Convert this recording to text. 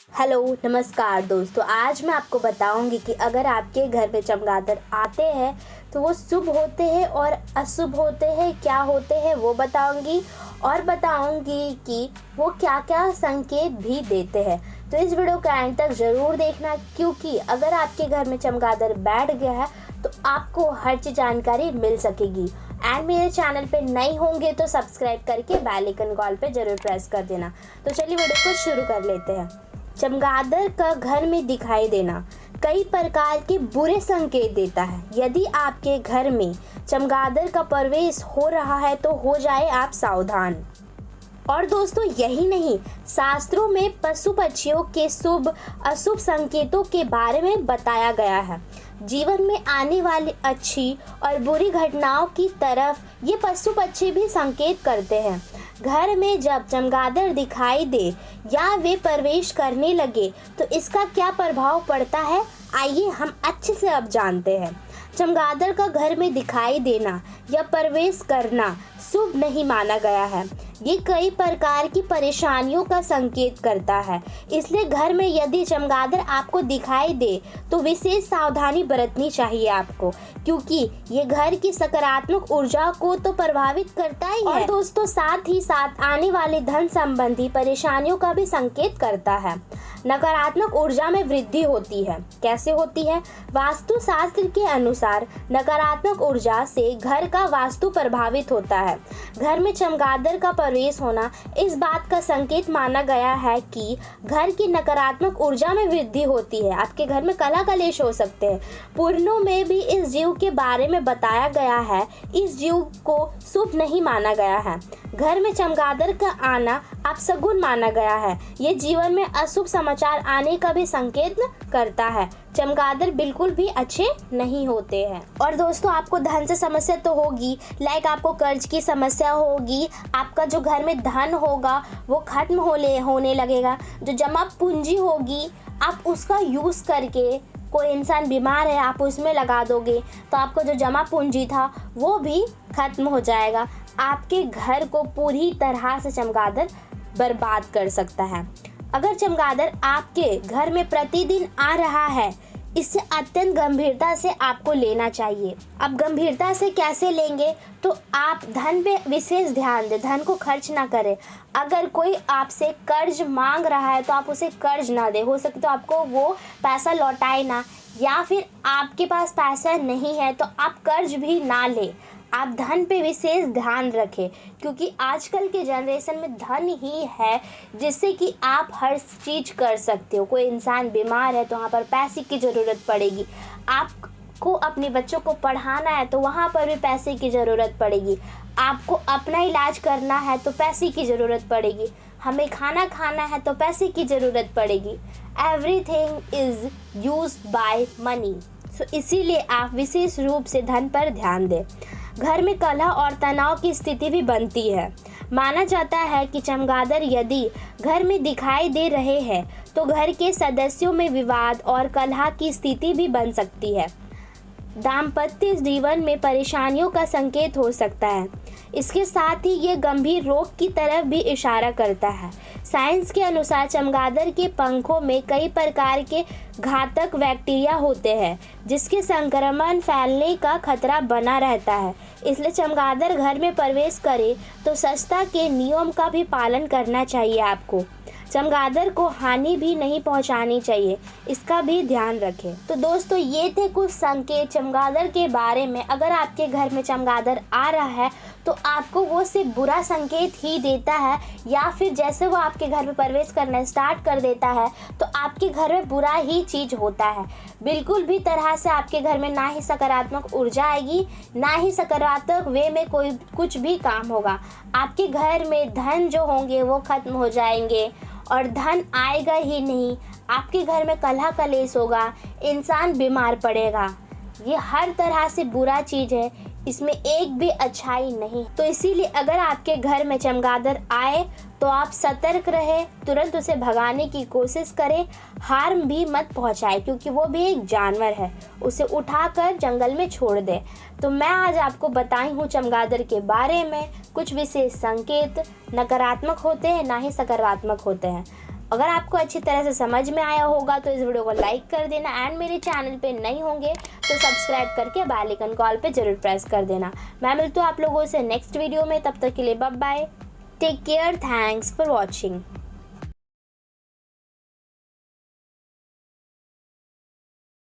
Hello नमस्कार दोस्तों, आज मैं आपको बताऊंगी कि अगर आपके घर में चमगादड़ आते हैं तो वो शुभ होते हैं और अशुभ होते हैं, क्या होते हैं वो बताऊंगी और बताऊंगी कि वो क्या क्या संकेत भी देते हैं। तो इस वीडियो का एंड तक ज़रूर देखना, क्योंकि अगर आपके घर में चमगादड़ बैठ गया है तो आपको हर चीज़ जानकारी मिल सकेगी। एंड मेरे चैनल पे नए होंगे तो सब्सक्राइब करके बेल आइकन कॉल पे ज़रूर प्रेस कर देना। तो चलिए वीडियो को शुरू कर लेते हैं। चमगादड़ का घर में दिखाई देना कई प्रकार के बुरे संकेत देता है। यदि आपके घर में चमगादड़ का प्रवेश हो रहा है तो हो जाए आप सावधान। और दोस्तों यही नहीं, शास्त्रों में पशु पक्षियों के शुभ अशुभ संकेतों के बारे में बताया गया है। जीवन में आने वाली अच्छी और बुरी घटनाओं की तरफ ये पशु पक्षी भी संकेत करते हैं। घर में जब चमगादड़ दिखाई दे या वे प्रवेश करने लगे तो इसका क्या प्रभाव पड़ता है, आइए हम अच्छे से अब जानते हैं। चमगादड़ का घर में दिखाई देना या प्रवेश करना शुभ नहीं माना गया है। ये कई प्रकार की परेशानियों का संकेत करता है, इसलिए घर में यदि चमगादड़ आपको दिखाई दे तो विशेष सावधानी बरतनी चाहिए आपको, क्योंकि ये घर की सकारात्मक ऊर्जा को तो प्रभावित करता ही है और दोस्तों साथ ही साथ आने वाली धन संबंधी परेशानियों का भी संकेत करता है। नकारात्मक ऊर्जा में वृद्धि होती है। कैसे होती है? वास्तु शास्त्र के अनुसार नकारात्मक ऊर्जा से घर का वास्तु प्रभावित होता है। घर में चमगादड़ का प्रवेश होना इस बात का संकेत माना गया है कि घर की नकारात्मक ऊर्जा में वृद्धि होती है। आपके घर में कलह कलेश हो सकते हैं। पुराणों में भी इस जीव के बारे में बताया गया है। इस जीव को शुभ नहीं माना गया है। घर में चमगादड़ का आना अपशगुन माना गया है। ये जीवन में अशुभ समाचार आने का भी संकेत करता है। चमगादड़ बिल्कुल भी अच्छे नहीं होते हैं। और दोस्तों आपको धन से समस्या तो होगी, लाइक आपको कर्ज की समस्या होगी, आपका जो घर में धन होगा वो खत्म होने लगेगा। जो जमा पूंजी होगी आप उसका यूज़ करके, कोई इंसान बीमार है आप उसमें लगा दोगे तो आपको जो जमा पूंजी था वो भी खत्म हो जाएगा। आपके घर को पूरी तरह से चमगादड़ बर्बाद कर सकता है। अगर चमगादड़ आपके घर में प्रतिदिन आ रहा है, इसे अत्यंत गंभीरता से आपको लेना चाहिए। अब गंभीरता से कैसे लेंगे, तो आप धन पे विशेष ध्यान दें, धन को खर्च ना करें। अगर कोई आपसे कर्ज मांग रहा है तो आप उसे कर्ज ना दें। हो सकता तो आपको वो पैसा लौटाए ना, या फिर आपके पास पैसा नहीं है तो आप कर्ज भी ना लें। आप धन पे विशेष ध्यान रखें, क्योंकि आजकल के जनरेशन में धन ही है जिससे कि आप हर चीज़ कर सकते हो। कोई इंसान बीमार है तो वहाँ पर पैसे की ज़रूरत पड़ेगी। आपको अपने बच्चों को पढ़ाना है तो वहाँ पर भी पैसे की ज़रूरत पड़ेगी। आपको अपना इलाज करना है तो पैसे की ज़रूरत पड़ेगी। हमें खाना खाना है तो पैसे की ज़रूरत पड़ेगी। Everything is used by money. So इसीलिए आप विशेष रूप से धन पर ध्यान दें। घर में कलह और तनाव की स्थिति भी बनती है। माना जाता है कि चमगादड़ यदि घर में दिखाई दे रहे हैं तो घर के सदस्यों में विवाद और कलह की स्थिति भी बन सकती है। दाम्पत्य जीवन में परेशानियों का संकेत हो सकता है। इसके साथ ही ये गंभीर रोग की तरफ भी इशारा करता है। साइंस के अनुसार चमगादड़ के पंखों में कई प्रकार के घातक बैक्टीरिया होते हैं, जिसके संक्रमण फैलने का खतरा बना रहता है। इसलिए चमगादड़ घर में प्रवेश करे तो स्वच्छता के नियम का भी पालन करना चाहिए आपको। चमगादड़ को हानि भी नहीं पहुंचानी चाहिए, इसका भी ध्यान रखें। तो दोस्तों ये थे कुछ संकेत चमगादड़ के बारे में। अगर आपके घर में चमगादड़ आ रहा है तो आपको वो सिर्फ बुरा संकेत ही देता है, या फिर जैसे वो आपके घर में प्रवेश करना स्टार्ट कर देता है तो आपके घर में बुरा ही चीज़ होता है। बिल्कुल भी तरह से आपके घर में ना ही सकारात्मक ऊर्जा आएगी, ना ही सकारात्मक वे में कोई कुछ भी काम होगा। आपके घर में धन जो होंगे वो खत्म हो जाएंगे और धन आएगा ही नहीं। आपके घर में कलह कलेश होगा, इंसान बीमार पड़ेगा। ये हर तरह से बुरा चीज़ है, इसमें एक भी अच्छाई नहीं। तो इसीलिए अगर आपके घर में चमगादड़ आए तो आप सतर्क रहे, तुरंत उसे भगाने की कोशिश करें, हार्म भी मत पहुंचाए, क्योंकि वो भी एक जानवर है, उसे उठाकर जंगल में छोड़ दे। तो मैं आज आपको बताई हूँ चमगादड़ के बारे में कुछ विशेष संकेत, नकारात्मक होते हैं ना ही सकारात्मक होते हैं। अगर आपको अच्छी तरह से समझ में आया होगा तो इस वीडियो को लाइक कर देना एंड मेरे चैनल पे नए होंगे तो सब्सक्राइब करके बेल आइकन कॉल पे ज़रूर प्रेस कर देना। मैं मिलती हूँ आप लोगों से नेक्स्ट वीडियो में, तब तक के लिए bye bye, take care, thanks for watching.